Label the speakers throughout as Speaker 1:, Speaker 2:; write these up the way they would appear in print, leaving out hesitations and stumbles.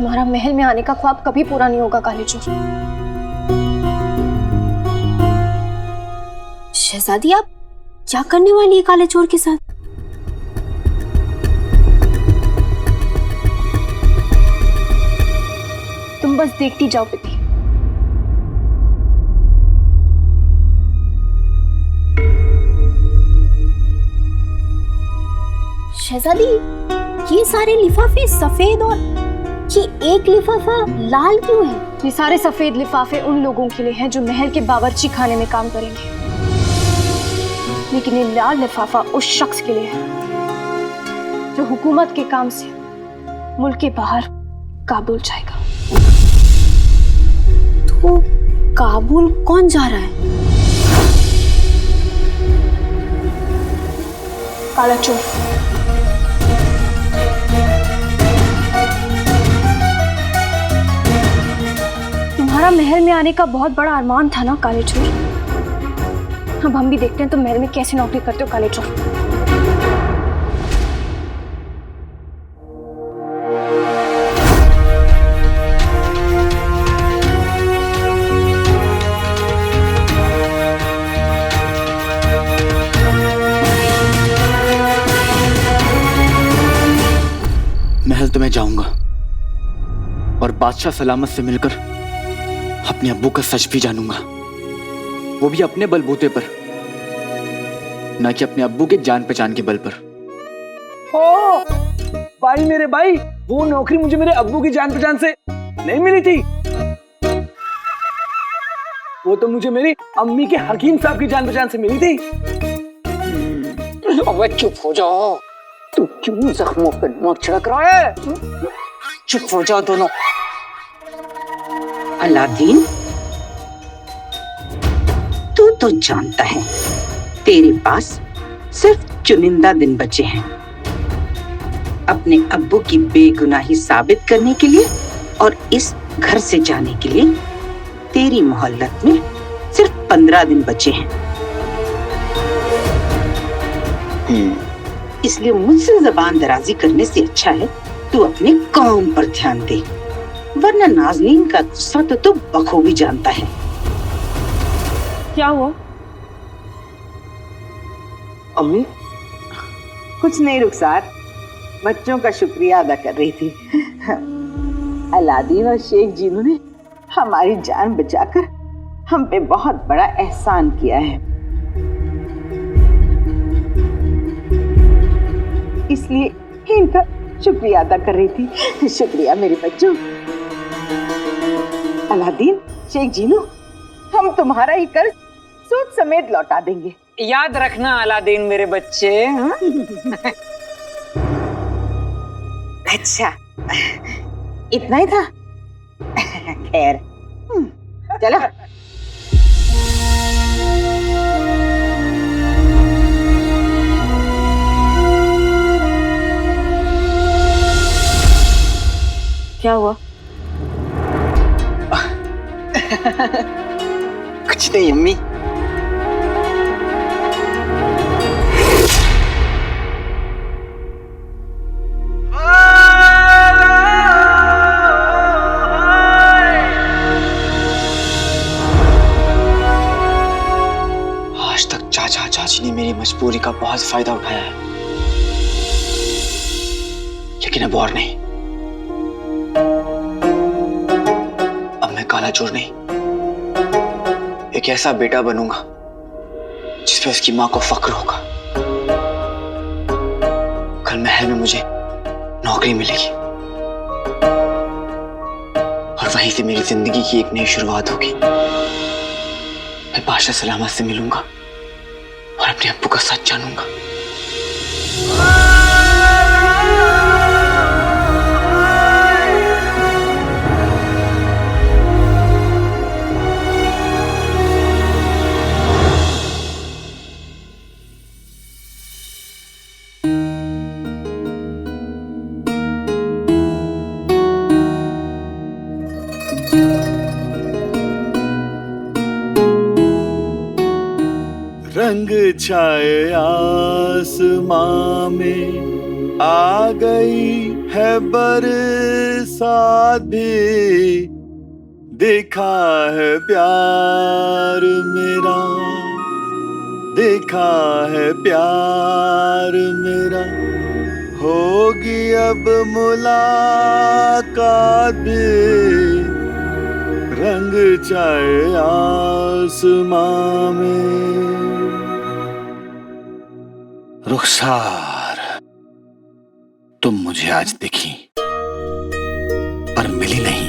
Speaker 1: तुम्हारा महल में आने का ख्वाब कभी पूरा नहीं होगा काले चोर।
Speaker 2: शहजादी, आप क्या करने वाली है काले चोर के साथ?
Speaker 1: तुम बस देखती जाओ बेटी।
Speaker 2: शहजादी, ये सारे लिफाफे सफेद और ये एक लिफाफा लाल क्यों है?
Speaker 1: ये सारे सफेद लिफाफे उन लोगों के लिए हैं जो महल के बावर्ची खाने में काम करेंगे, लेकिन ये लाल लिफाफा उस शख्स के लिए है जो हुकूमत के काम से मुल्क के बाहर काबुल जाएगा।
Speaker 2: तो काबुल कौन जा रहा है?
Speaker 1: काला चोर। तुम्हारा महल में आने का बहुत बड़ा अरमान था ना काले चोर। अब हम भी देखते हैं तुम महल में कैसे नौकरी करते हो काले चोर।
Speaker 3: महल तो मैं जाऊंगा और बादशाह सलामत से मिलकर अपने अब्बू का सच भी जानूंगा, वो भी अपने बलबूते पर, ना कि अपने अब्बू के जान पहचान के बल पर।
Speaker 4: ओ भाई, मेरे भाई, वो नौकरी मुझे मेरे अब्बू की जान पहचान से नहीं मिली थी, वो तो मुझे मेरी अम्मी के हकीम साहब की जान पहचान से मिली थी।
Speaker 5: अबे चुप हो जाओ, तू क्यों जख्मों पर नमक छिड़क रहा है? चुप हो जाओ दोनों। अलादीन, तू तो जानता है तेरे पास सिर्फ चुनिंदा दिन बचे हैं अपने अब्बू की बेगुनाही साबित करने के लिए, और इस घर से जाने के लिए तेरी मोहल्लत में सिर्फ 15 दिन बचे हैं। इसलिए मुझसे जबान दराजी करने से अच्छा है तू अपने काम पर ध्यान दे, वरना नाज़नीन का गुस्सा तो तू बखूबी जानता है।
Speaker 1: क्या हुआ?
Speaker 4: अम्मी?
Speaker 6: कुछ नहीं रुखसार, बच्चों का शुक्रिया अदा कर रही थी। अलादीन और शेख जीनू ने हमारी जान बचाकर हम पे बहुत बड़ा एहसान किया है, इसलिए इनका शुक्रिया अदा कर रही थी। शुक्रिया मेरे बच्चों। अलादीन, शेख जीनू, हम तुम्हारा ये कर्ज सूद समेत लौटा देंगे।
Speaker 5: याद रखना अलादीन मेरे बच्चे।
Speaker 6: अच्छा, इतना ही था। खैर, चलो।
Speaker 1: क्या हुआ?
Speaker 3: कुछ नहीं अम्मी। आज तक चाचा चाची ने मेरी मजबूरी का बहुत फायदा उठाया है, लेकिन अब और नहीं। काला चोर नहीं, एक ऐसा बेटा बनूंगा जिसपे उसकी मां को फक्र होगा। कल महल में मुझे नौकरी मिलेगी और वहीं से मेरी जिंदगी की एक नई शुरुआत होगी। मैं बादशाह सलामत से मिलूंगा और अपने अब्बू का सच जानूंगा।
Speaker 7: रंग छाए आसमां में आ गई है बरसात भी, देखा है प्यार मेरा, देखा है प्यार मेरा, होगी अब मुलाकात भी, रंग चाहे आसमां में।
Speaker 8: रुखसार, तुम मुझे आज दिखी पर मिली नहीं,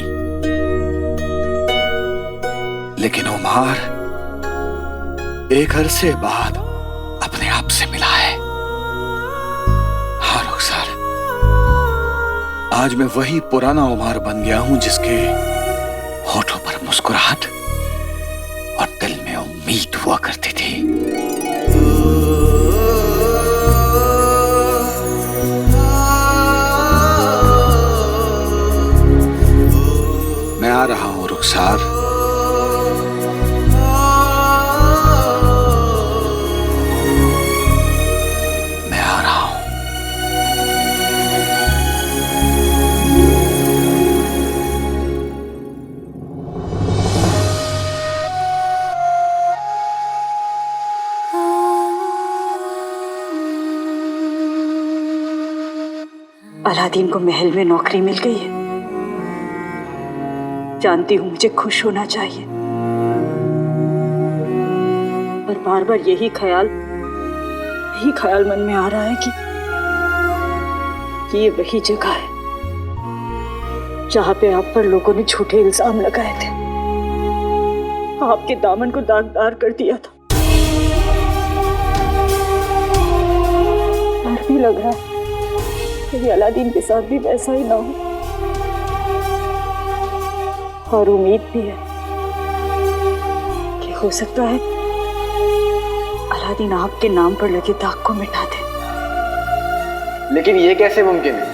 Speaker 8: लेकिन उमर एक अरसे बाद अपने आप से मिला है। हाँ रुखसार, आज मैं वही पुराना उमर बन गया हूं जिसके होठों पर मुस्कुराहट और दिल में उम्मीद हुआ करती थी। मैं आ रहा हूं रुखसार, मैं आ रहा हूं।
Speaker 9: अलादीन को महल में नौकरी मिल गई है। जानती हूं मुझे खुश होना चाहिए, पर बार बार यही ख्याल मन में आ रहा है कि ये वही जगह है जहां पे आप पर लोगों ने झूठे इल्जाम लगाए थे, आपके दामन को दागदार कर दिया था। डर भी लग रहा है कि अलादीन के साथ भी वैसा ही ना हो, और उम्मीद भी है कि हो सकता है अलादीन आपके नाम पर लगे दाग को मिटा दे।
Speaker 4: लेकिन ये कैसे मुमकिन है?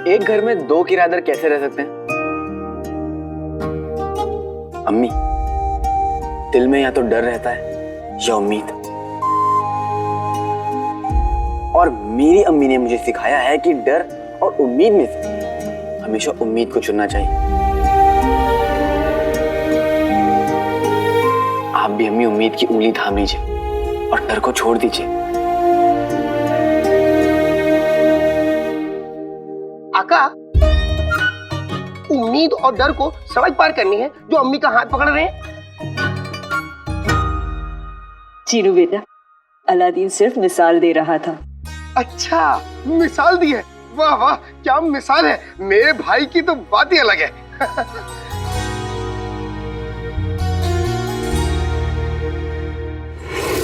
Speaker 4: एक घर में दो किराएदार कैसे रह सकते हैं? अम्मी, दिल में या तो डर रहता है या उम्मीद, और मेरी अम्मी ने मुझे सिखाया है कि डर और उम्मीद में से हमेशा उम्मीद को चुनना चाहिए। आप भी अम्मी उम्मीद की उंगली थाम लीजिए और डर को छोड़ दीजिए।
Speaker 10: आका, उम्मीद और डर को सड़क पार करनी है जो अम्मी का हाथ पकड़ रहे हैं।
Speaker 9: चीनू बेटा, अलादीन सिर्फ मिसाल दे रहा था।
Speaker 10: अच्छा, मिसाल दी है? वाह वाह, क्या मिसाल है। मेरे भाई की तो बात ही अलग है।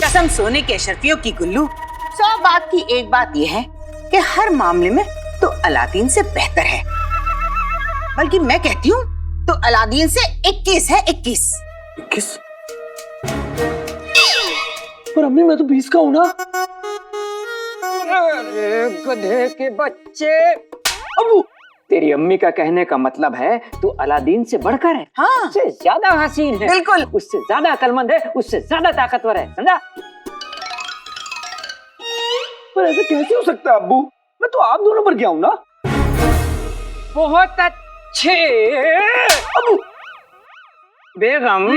Speaker 5: कसम सोने के अशरफियों की गुल्लू, 100 बात की एक बात यह है कि हर मामले में तो अलादीन से बेहतर है, बल्कि मैं कहती हूँ तो अलादीन से 21 है। 21?
Speaker 4: पर अम्मी मैं तो 20 का हूँ ना।
Speaker 11: अरे गधे के बच्चे, अबू तेरी अम्मी का कहने का मतलब है तू अलादीन से बढ़कर है।
Speaker 5: हाँ,
Speaker 11: उससे ज्यादा हसीन है।
Speaker 5: बिल्कुल,
Speaker 11: उससे ज्यादा अक्लमंद है, उससे ज्यादा ताकतवर है, समझा?
Speaker 4: पर ऐसा कैसे हो सकता है अब्बू? मैं तो आप दोनों पर गया हूँ ना।
Speaker 11: बहुत अच्छे अबू। बेगम,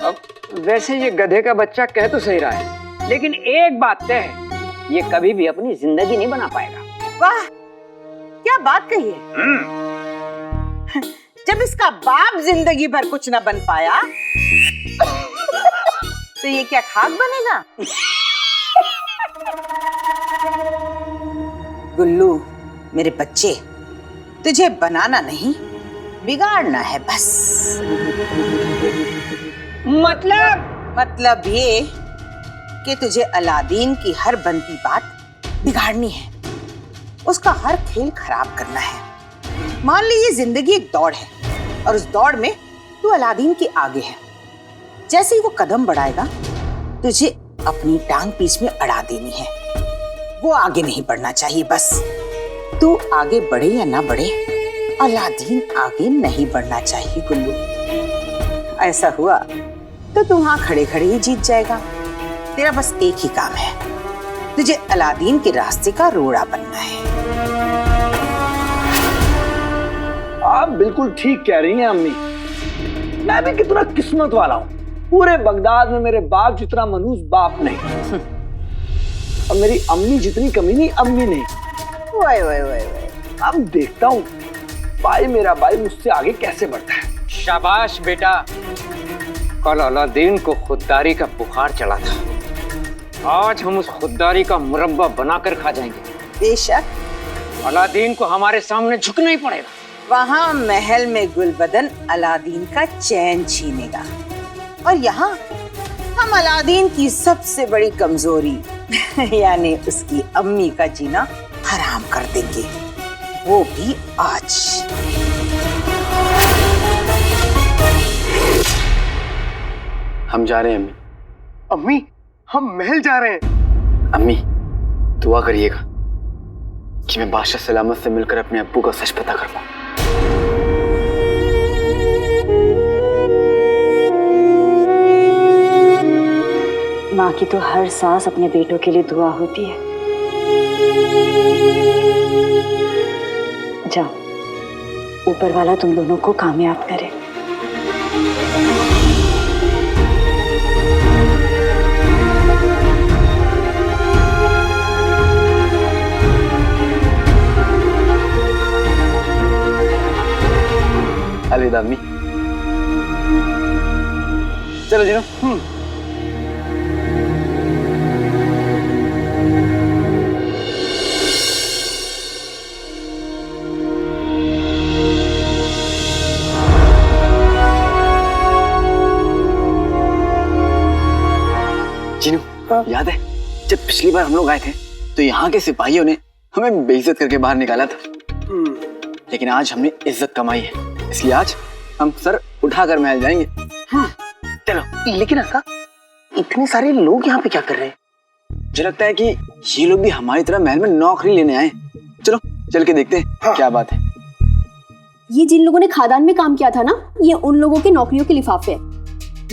Speaker 11: अब वैसे ये गधे का बच्चा कह तो सही रहा है, लेकिन एक बात तय है, ये कभी भी अपनी जिंदगी नहीं बना पाएगा।
Speaker 5: वाह, क्या बात कही है। जब इसका बाप जिंदगी भर कुछ न बन पाया तो ये क्या खाक बनेगा? गुल्लू मेरे बच्चे, तुझे बनाना नहीं बिगाड़ना है बस। मतलब ये कि तुझे अलादीन की हर बनती बात बिगाड़नी है, उसका हर खेल खराब करना है। मान ली ये जिंदगी एक दौड़ है और उस दौड़ में तू अलादीन के आगे है। जैसे ही वो कदम बढ़ाएगा तुझे अपनी टांग बीच में अड़ा देनी है, वो आगे नहीं बढ़ना चाहिए। बस तू आगे बढ़े या ना बढ़े अलादीन आगे नहीं बढ़ना चाहिए गुल्लू। ऐसा हुआ तो तू वहां खड़े खड़े ही जीत जाएगा। तेरा बस एक ही काम है, तुझे अलादीन के रास्ते का रोड़ा बनना है।
Speaker 11: आप बिल्कुल ठीक कह रही हैं अम्मी। मैं भी कितना किस्मत वाला हूँ, पूरे बगदाद में मेरे बाप जितना मनहूस बाप नहीं और मेरी अम्मी जितनी कमीनी अम्मी नहीं। वाह वाह वाह, अब देखता हूँ भाई मेरा भाई मुझसे आगे कैसे बढ़ता है।
Speaker 12: शाबाश बेटा, कल अलादीन को खुददारी का बुखार चला था, आज हम उस खुददारी का मुरब्बा बनाकर खा जाएंगे।
Speaker 5: बेशक
Speaker 12: अलादीन को हमारे सामने झुकना ही पड़ेगा।
Speaker 5: वहां महल में गुलबदन अलादीन का चैन छीनेगा और यहाँ हम अलादीन की सबसे बड़ी कमजोरी यानी उसकी अम्मी का जीना हराम कर देंगे, वो भी आज।
Speaker 4: हम जा रहे हैं अम्मी।
Speaker 10: अम्मी, हम महल जा रहे हैं।
Speaker 4: अम्मी दुआ करिएगा कि मैं बादशाह सलामत से मिलकर अपने अब्बू का सच पता कर पाऊं।
Speaker 9: माँ की तो हर सांस अपने बेटों के लिए दुआ होती है। जाओ, ऊपर वाला तुम दोनों को कामयाब करे।
Speaker 4: अलविदा अम्मी। चलो जीनू। जीनू, याद है जब पिछली बार हम लोग आए थे तो यहाँ के सिपाहियों ने हमें बेइज्जत करके बाहर निकाला था, लेकिन आज हमने इज्जत कमाई है, इसलिए आज हम सर उठाकर महल जाएंगे। चलो।
Speaker 10: लेकिन आका, इतने सारे लोग यहाँ पे क्या कर रहे हैं?
Speaker 4: मुझे लगता है कि ये लोग भी हमारी तरह महल में नौकरी लेने आए। चलो चल के देखते हैं क्या बात है।
Speaker 2: ये जिन लोगों ने खादान में काम किया था ना, ये उन लोगों के नौकरियों के लिफाफे हैं।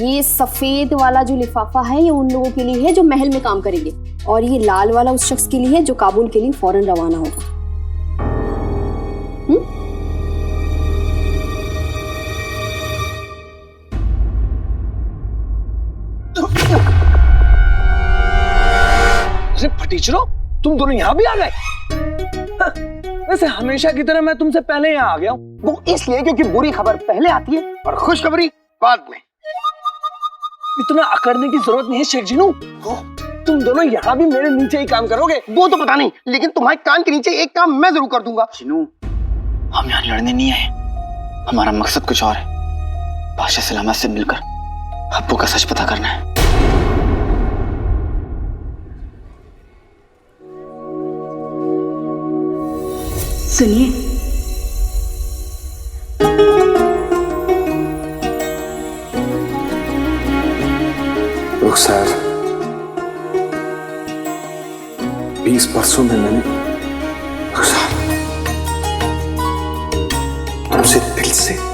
Speaker 2: ये सफेद वाला जो लिफाफा है ये उन लोगों के लिए है जो महल में काम करेंगे, और ये लाल वाला उस शख्स के लिए है जो काबुल के लिए फौरन रवाना होगा।
Speaker 11: अरे फटीचरों, तुम दोनों यहाँ भी आ गए? वैसे हमेशा की तरह मैं तुमसे पहले यहाँ आ गया हूँ।
Speaker 10: वो इसलिए क्योंकि बुरी खबर पहले आती है और खुशखबरी बाद में।
Speaker 11: इतना अकड़ने की जरूरत नहीं है शेख जीनू। तुम दोनों यहाँ भी मेरे नीचे ही काम करोगे।
Speaker 10: वो तो पता नहीं, लेकिन तुम्हारे कान के नीचे एक काम मैं जरूर कर दूंगा।
Speaker 4: जीनू, हम यहाँ लड़ने नहीं आए, हमारा मकसद कुछ और है। बादशाह सलामत से मिलकर अब्बू का सच पता करना है।
Speaker 9: सुनिए,
Speaker 7: रुखसार, 20 वर्षों में मैंने रुखसार तुमसे दिल से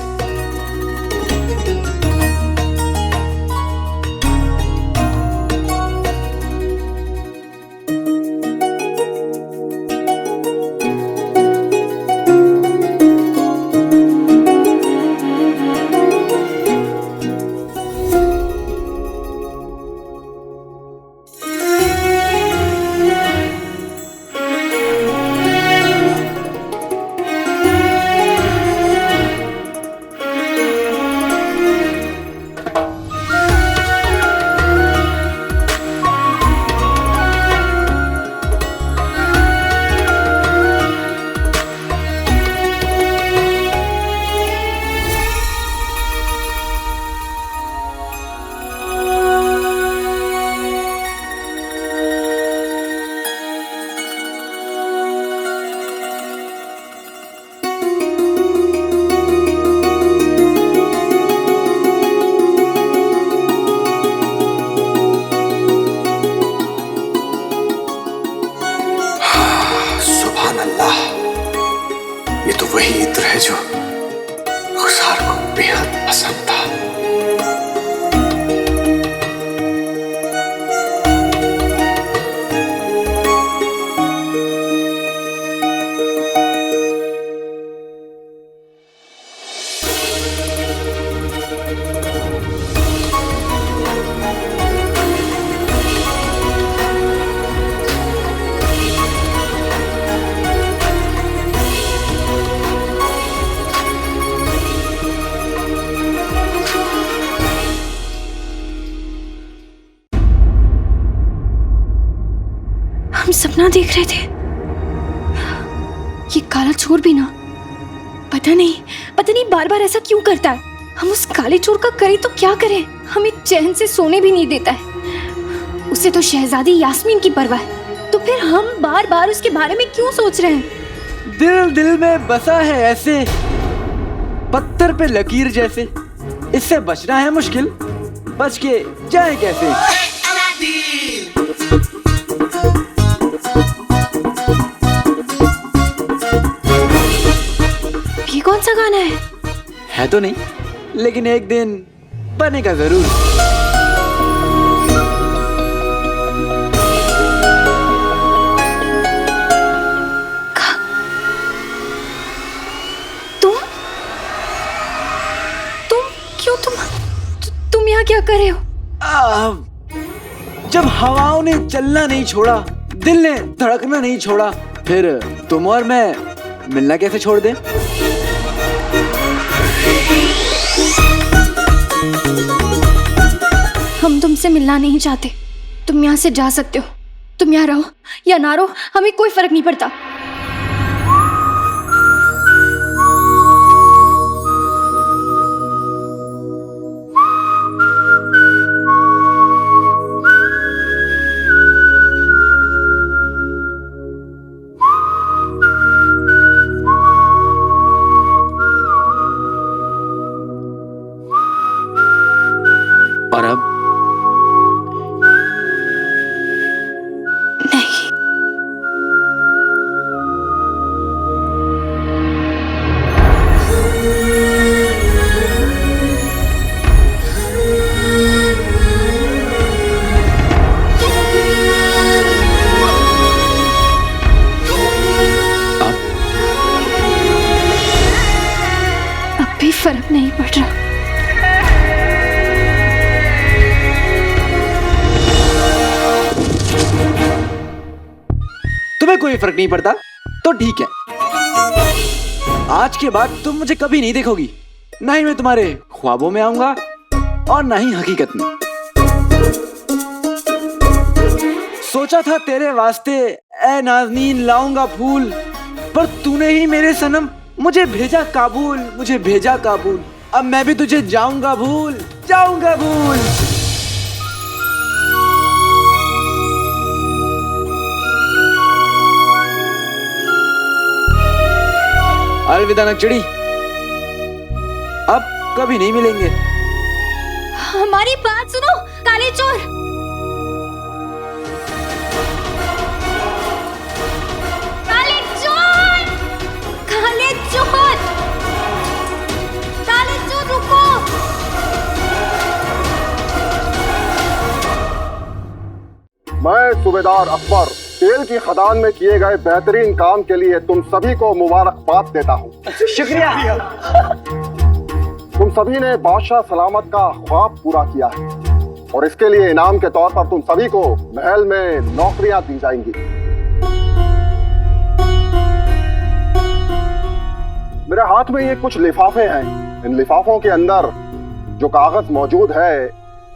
Speaker 7: ये तो वही इत्र है जो रुखसार को बेहद पसंद था।
Speaker 1: हम सपना देख रहे थे। ये काला चोर भी ना, पता नहीं बार बार ऐसा क्यों करता है। हम उस काले चोर का करें तो क्या करें, हमें चैन से सोने भी नहीं देता है। उसे तो शहजादी यास्मीन की परवाह है, तो फिर हम बार बार उसके बारे में क्यों सोच रहे हैं।
Speaker 3: दिल में बसा है ऐसे पत्थर पे लकीर जैसे, इससे बचना है मुश्किल, बच के जाए कैसे।
Speaker 1: ये कौन सा गाना
Speaker 3: है तो नहीं, लेकिन एक दिन बनेगा जरूर।
Speaker 1: तुम यहाँ क्या कर रहे हो?
Speaker 3: जब हवाओं ने चलना नहीं छोड़ा, दिल ने धड़कना नहीं छोड़ा, फिर तुम और मैं मिलना कैसे छोड़ दें?
Speaker 1: हम तुमसे मिलना नहीं चाहते, तुम यहाँ से जा सकते हो। तुम यहाँ रहो या ना रहो, हमें कोई फर्क नहीं पड़ता।
Speaker 3: और अब
Speaker 1: नहीं, अब भी फर्क नहीं पड़ रहा।
Speaker 3: तुम्हें कोई फर्क नहीं पड़ता तो ठीक है। आज के बाद तुम मुझे कभी नहीं देखोगी, ना ही मैं तुम्हारे ख्वाबों में आऊंगा और ना ही हकीकत में। सोचा था तेरे वास्ते ए नाज़नीन लाऊंगा फूल, पर तूने ही मेरे सनम मुझे भेजा काबुल। अब मैं भी तुझे जाऊंगा भूल। अलविदा नकचड़ी, अब कभी नहीं मिलेंगे।
Speaker 1: हमारी बात सुनो काले चोर। काले चोर, काले चोर, काले चोर रुको।
Speaker 10: मैं सूबेदार अकबर तेल की खदान में किए गए बेहतरीन काम के लिए तुम सभी को मुबारकबाद देता हूँ।
Speaker 3: शुक्रिया।
Speaker 10: तुम सभी ने बादशाह सलामत का ख्वाब पूरा किया है और इसके लिए इनाम के तौर पर तुम सभी को महल में नौकरियां दी जाएंगी। मेरे हाथ में ये कुछ लिफाफे हैं। इन लिफाफों के अंदर जो कागज मौजूद है,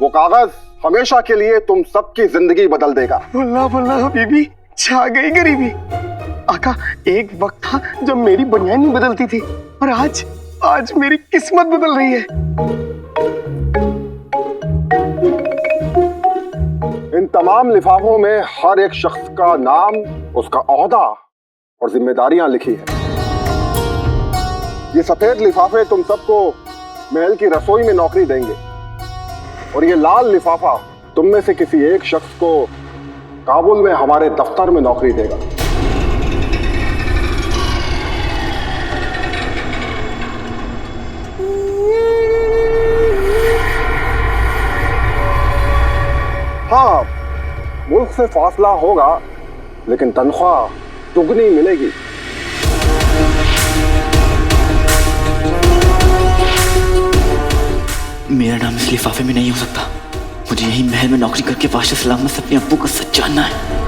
Speaker 10: वो कागज हमेशा के लिए तुम सबकी जिंदगी बदल देगा।
Speaker 13: बल्ला बीबी, छा गई गरीबी। आका, एक वक्त था जब मेरी बनियान नहीं बदलती थी, और आज मेरी किस्मत बदल रही है।
Speaker 10: इन तमाम लिफाफों में हर एक शख्स का नाम, उसका ओहदा और जिम्मेदारियां लिखी है। ये सफेद लिफाफे तुम सबको महल की रसोई में नौकरी देंगे और ये लाल लिफाफा तुम में से किसी एक शख्स को काबुल में हमारे दफ्तर में नौकरी देगा। हाँ, मुल्क से फासला होगा, लेकिन तनख्वाह दुगनी मिलेगी।
Speaker 3: मेरा नाम इस लिफाफे में नहीं हो सकता। मुझे यही महल में नौकरी करके वाशा सलामत से अपने अब्बू को सच जानना है।